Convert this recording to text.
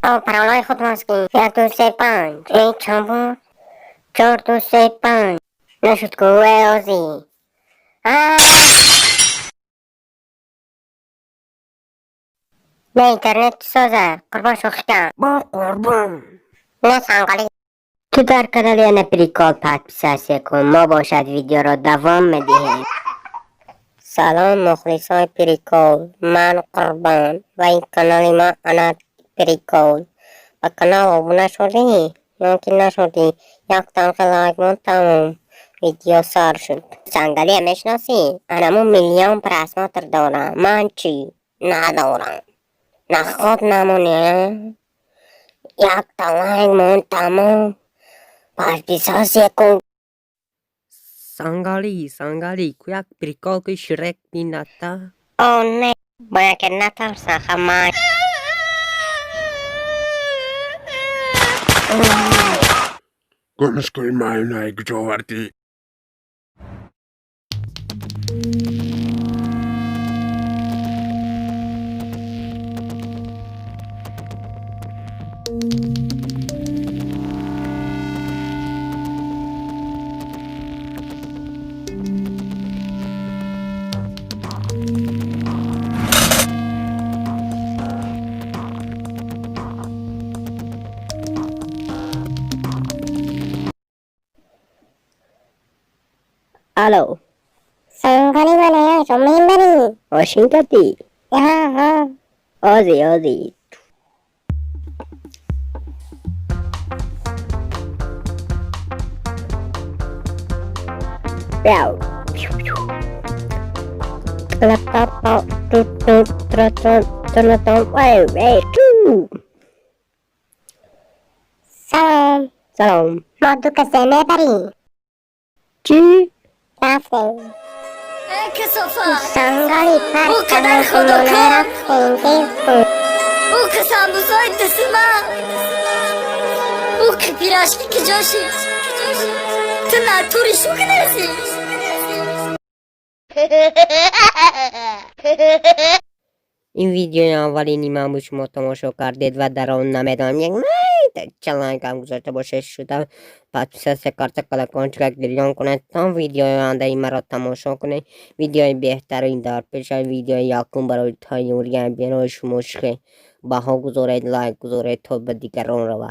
O paroloj chodowski, jak tu się pan, ej czemu, co tu się pan, na środku Eozi. Na internet co za, kurwa шухта. На самом деле. Tutar kanale na прикол подписаться кун мо бошад видеоро давом медиҳем. Салом мухлисои Прикол, ман Қурбон ва ин канали ма Ана Прикол. Ба канал обуна шудӣ? Ё ки нашудӣ? Як танқа лайк мон тамом. Видео сар шуд. Сангалия мешиносӣ? Анамун миллион просмотр дорам. Ман чӣ? Надорам. На худ намонӣ? Якта лайк мон тамом. Подписаться кун. Sangali, як прикол ки Шрек бината? О не, бояд ки натарсам хамаи. Konuşkoy maymunay gücü vardı. Alo, Sangali mana sumin bani. Washington. Ya. Ozzy. Wow. Laptop Hey, Salam. Modu ke sene bari. Ci. Rafting. Sangali par おかなほどか rafting. 奥さん不在ですま奥ピラシキ女子トナトリショクですاین ویدیو اولینی من به شما تماشا کردید و در آن نمیدانم یک چلنگ هم گذاشته باشه شدم پس کارت کلکان چرک گریان کنید تا ویدیو آنده ای مرا تماشا کنید ویدیوی بهترین در پیش ویدیو یکم برای تایوری بیان شما شخه بها گذارید لایک گذارید تا به دیگران رو